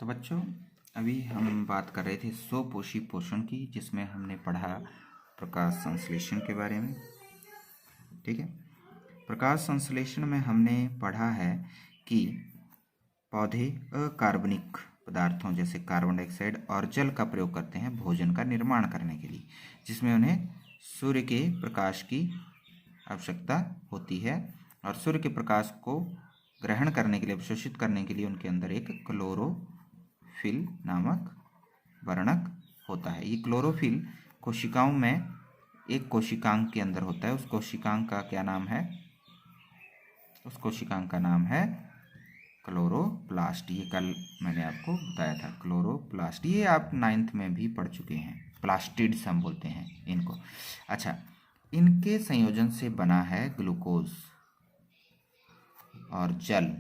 तो बच्चों, अभी हम बात कर रहे थे स्वपोषी पोषण की, जिसमें हमने पढ़ा प्रकाश संश्लेषण के बारे में। ठीक है, प्रकाश संश्लेषण में हमने पढ़ा है कि पौधे अकार्बनिक पदार्थों जैसे कार्बन डाइऑक्साइड और जल का प्रयोग करते हैं भोजन का निर्माण करने के लिए, जिसमें उन्हें सूर्य के प्रकाश की आवश्यकता होती है और सूर्य के प्रकाश को ग्रहण करने के लिए, अवशोषित करने के लिए उनके अंदर एक क्लोरोफिल नामक वर्णक होता है। ये क्लोरोफिल कोशिकाओं में एक कोशिकांग के अंदर होता है। उस कोशिकांग का क्या नाम है? उस कोशिकांग का नाम है क्लोरोप्लास्ट। ये कल मैंने आपको बताया था, क्लोरोप्लास्ट। ये आप 9th में भी पढ़ चुके हैं। प्लास्टिड्स हम बोलते हैं इनको। अच्छा, इनके संयोजन से बना है ग्लूकोज और जल।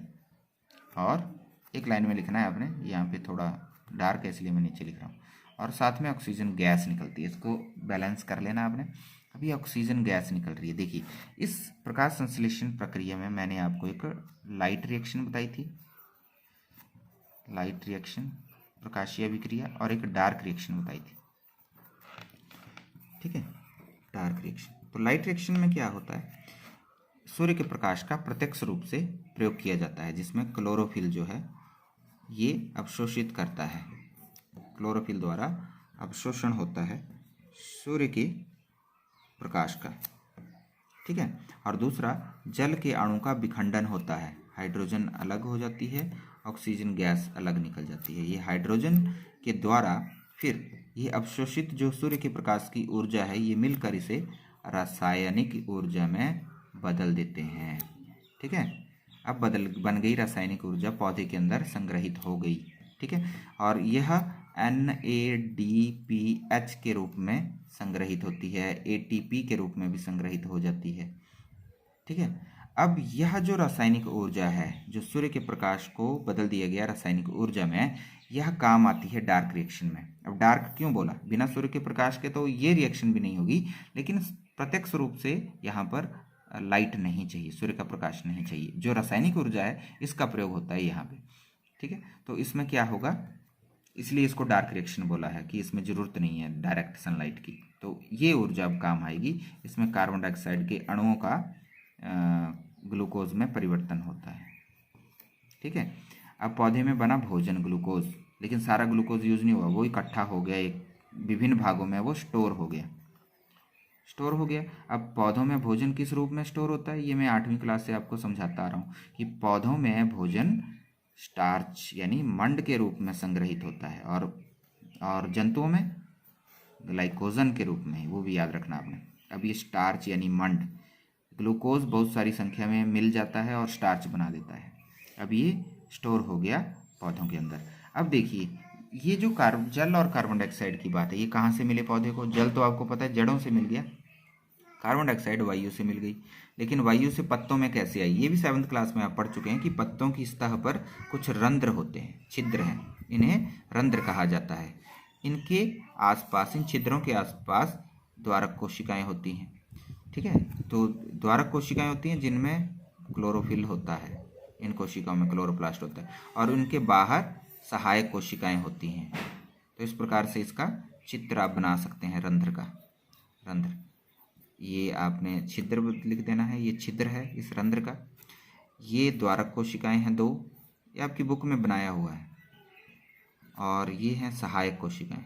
और एक लाइन में लिखना है आपने, यहाँ पे थोड़ा डार्क है इसलिए मैं नीचे लिख रहा हूँ। और साथ में ऑक्सीजन गैस निकलती है, इसको बैलेंस कर लेना आपने। अभी ऑक्सीजन गैस निकल रही है। देखिए, इस प्रकाश संश्लेषण प्रक्रिया में मैंने आपको एक लाइट रिएक्शन बताई थी, लाइट रिएक्शन, प्रकाशीय अभिक्रिया, और एक डार्क रिएक्शन बताई थी। ठीक है, डार्क रिएक्शन। तो लाइट रिएक्शन में क्या होता है? सूर्य के प्रकाश का प्रत्यक्ष रूप से प्रयोग किया जाता है, जिसमें क्लोरोफिल जो है ये अवशोषित करता है। क्लोरोफिल द्वारा अवशोषण होता है सूर्य के प्रकाश का। ठीक है, और दूसरा, जल के अणु का विखंडन होता है। हाइड्रोजन अलग हो जाती है, ऑक्सीजन गैस अलग निकल जाती है। ये हाइड्रोजन के द्वारा फिर ये अवशोषित जो सूर्य के प्रकाश की ऊर्जा है, ये मिलकर इसे रासायनिक ऊर्जा में बदल देते हैं। ठीक है, अब बन गई रासायनिक ऊर्जा, पौधे के अंदर संग्रहित हो गई। ठीक है, और यह NADPH के रूप में संग्रहित होती है, ATP के रूप में भी संग्रहित हो जाती है। ठीक है, अब यह जो रासायनिक ऊर्जा है, जो सूर्य के प्रकाश को बदल दिया गया रासायनिक ऊर्जा में, यह काम आती है डार्क रिएक्शन में। अब डार्क क्यों बोला? बिना सूर्य के प्रकाश के तो ये रिएक्शन भी नहीं होगी, लेकिन प्रत्यक्ष रूप से यहाँ पर लाइट नहीं चाहिए, सूर्य का प्रकाश नहीं चाहिए। जो रासायनिक ऊर्जा है इसका प्रयोग होता है यहाँ पे। ठीक है, तो इसमें क्या होगा, इसलिए इसको डार्क रिएक्शन बोला है कि इसमें जरूरत नहीं है डायरेक्ट सनलाइट की। तो ये ऊर्जा अब काम आएगी। इसमें कार्बन डाइऑक्साइड के अणुओं का ग्लूकोज में परिवर्तन होता है। ठीक है, अब पौधे में बना भोजन ग्लूकोज, लेकिन सारा ग्लूकोज यूज नहीं हुआ, वो इकट्ठा हो गया, एक विभिन्न भागों में वो स्टोर हो गया। अब पौधों में भोजन किस रूप में स्टोर होता है, ये मैं 8वीं क्लास से आपको समझाता आ रहा हूँ कि पौधों में भोजन स्टार्च यानी मंड के रूप में संग्रहित होता है, और जंतुओं में ग्लाइकोजन के रूप में, वो भी याद रखना आपने। अब ये स्टार्च यानी मंड, ग्लूकोज बहुत सारी संख्या में मिल जाता है और स्टार्च बना देता है। अब ये स्टोर हो गया पौधों के अंदर। अब देखिए, ये जो जल और कार्बन डाइऑक्साइड की बात है, ये कहाँ से मिले पौधे को? जल तो आपको पता है जड़ों से मिल गया, कार्बन डाइऑक्साइड वायु से मिल गई, लेकिन वायु से पत्तों में कैसे आई? ये भी 7th क्लास में आप पढ़ चुके हैं कि पत्तों की सतह पर कुछ रंध्र होते हैं, छिद्र हैं, इन्हें रंध्र कहा जाता है। इनके आसपास, इन छिद्रों के आसपास द्वारक कोशिकाएं होती हैं। ठीक है, तो द्वारक कोशिकाएं होती हैं जिनमें क्लोरोफिल होता है, इन कोशिकाओं में क्लोरोप्लास्ट होता है, और उनके बाहर सहायक कोशिकाएं होती हैं। तो इस प्रकार से इसका चित्र आप बना सकते हैं, रंध्र का। रंध्र, ये आपने छिद्र लिख देना है, ये छिद्र है इस रंध्र का। ये द्वारक कोशिकाएं हैं 2, ये आपकी बुक में बनाया हुआ है, और ये हैं सहायक कोशिकाएं।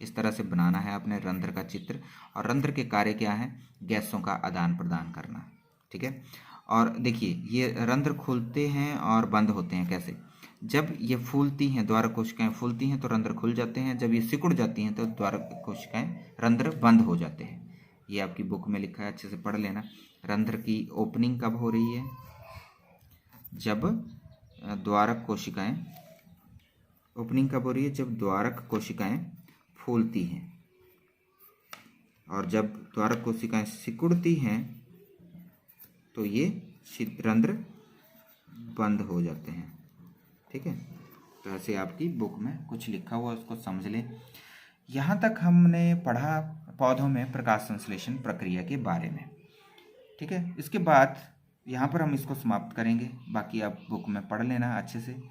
इस तरह से बनाना है आपने रंध्र का चित्र। और रंध्र के कार्य क्या है? गैसों का आदान प्रदान करना। ठीक है, और देखिए, ये रंध्र खुलते हैं और बंद होते हैं कैसे? जब ये फूलती हैं, द्वारक कोशिकाएं फूलती हैं तो रंध्र खुल जाते हैं, जब ये सिकुड़ जाती हैं तो द्वारक कोशिकाएं, रंध्र बंद हो जाते हैं। ये आपकी बुक में लिखा है, अच्छे से पढ़ लेना। रंध्र की ओपनिंग कब हो रही है? जब द्वारक कोशिकाएं, ओपनिंग कब हो रही है? जब द्वारक कोशिकाएं फूलती हैं, और जब द्वारक कोशिकाएं सिकुड़ती हैं तो ये रंध्र बंद हो जाते हैं। ठीक है, तो ऐसे आपकी बुक में कुछ लिखा हुआ, उसको समझ लें। यहाँ तक हमने पढ़ा पौधों में प्रकाश संश्लेषण प्रक्रिया के बारे में। ठीक है, इसके बाद यहाँ पर हम इसको समाप्त करेंगे, बाकी आप बुक में पढ़ लेना अच्छे से।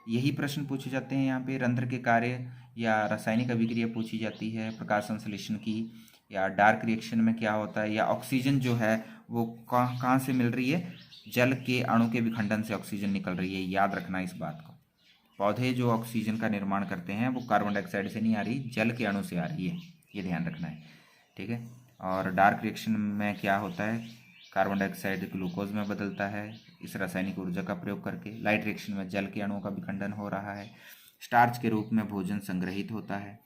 यही प्रश्न पूछे जाते हैं यहाँ पे। रंध्र के कार्य या रासायनिक अभिक्रिया पूछी जाती है प्रकाश संश्लेषण की, या डार्क रिएक्शन में क्या होता है, या ऑक्सीजन जो है वो कहाँ से मिल रही है, जल के अणु के विखंडन से ऑक्सीजन निकल रही है। याद रखना इस बात को। पौधे जो ऑक्सीजन का निर्माण करते हैं वो कार्बन डाइऑक्साइड से नहीं आ रही, जल के अणु से आ रही है, ये ध्यान रखना है, ठीक है। और डार्क रिएक्शन में क्या होता है, कार्बन डाइऑक्साइड ग्लूकोज में बदलता है इस रासायनिक ऊर्जा का प्रयोग करके। लाइट रिएक्शन में जल के अणुओं का विखंडन हो रहा है। स्टार्च के रूप में भोजन संग्रहित होता है,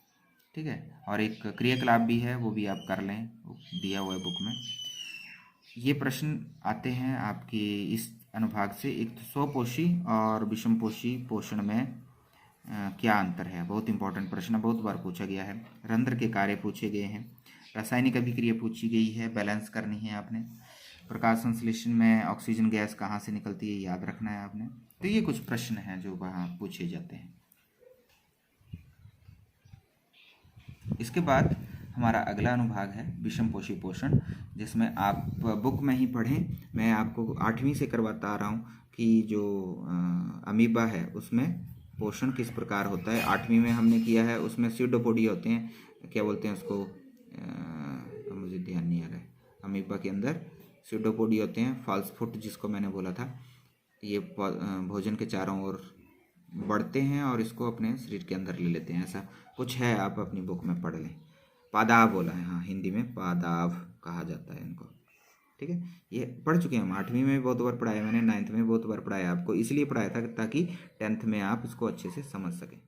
ठीक है। और एक क्रियाकलाप भी है, वो भी आप कर लें, दिया हुआ है बुक में। ये प्रश्न आते हैं आपके इस अनुभाग से। एक तो स्वपोषी और विषमपोषी पोषण में क्या अंतर है, बहुत इंपॉर्टेंट प्रश्न है, बहुत बार पूछा गया है। रंध्र के कार्य पूछे गए हैं, रासायनिक अभिक्रिया पूछी गई है, बैलेंस करनी है आपने। प्रकाश संश्लेषण में ऑक्सीजन गैस कहाँ से निकलती है, याद रखना है आपने। तो ये कुछ प्रश्न हैं जो वहाँ पूछे जाते हैं। इसके बाद हमारा अगला अनुभाग है विषमपोषी पोषण, जिसमें आप बुक में ही पढ़ें। मैं आपको 8वीं से करवाता आ रहा हूँ कि जो अमीबा है उसमें पोषण किस प्रकार होता है। 8वीं में हमने किया है, उसमें स्यूडोपोडिया होते हैं, क्या बोलते हैं उसको, मुझे ध्यान नहीं आ रहा है। अमीबा के अंदर स्यूडोपोडिया होते हैं, फॉल्स फुट जिसको मैंने बोला था। ये भोजन के चारों ओर बढ़ते हैं और इसको अपने शरीर के अंदर ले लेते हैं, ऐसा कुछ है, आप अपनी बुक में पढ़ लें। पादाव बोला है, हाँ, हिंदी में पादाव कहा जाता है इनको, ठीक है। ये पढ़ चुके हैं हम, 8वीं में भी बहुत बार पढ़ाया मैंने, 9th में भी बहुत बार पढ़ाया आपको, इसलिए पढ़ाया था ताकि 10th में आप इसको अच्छे से समझ सकें।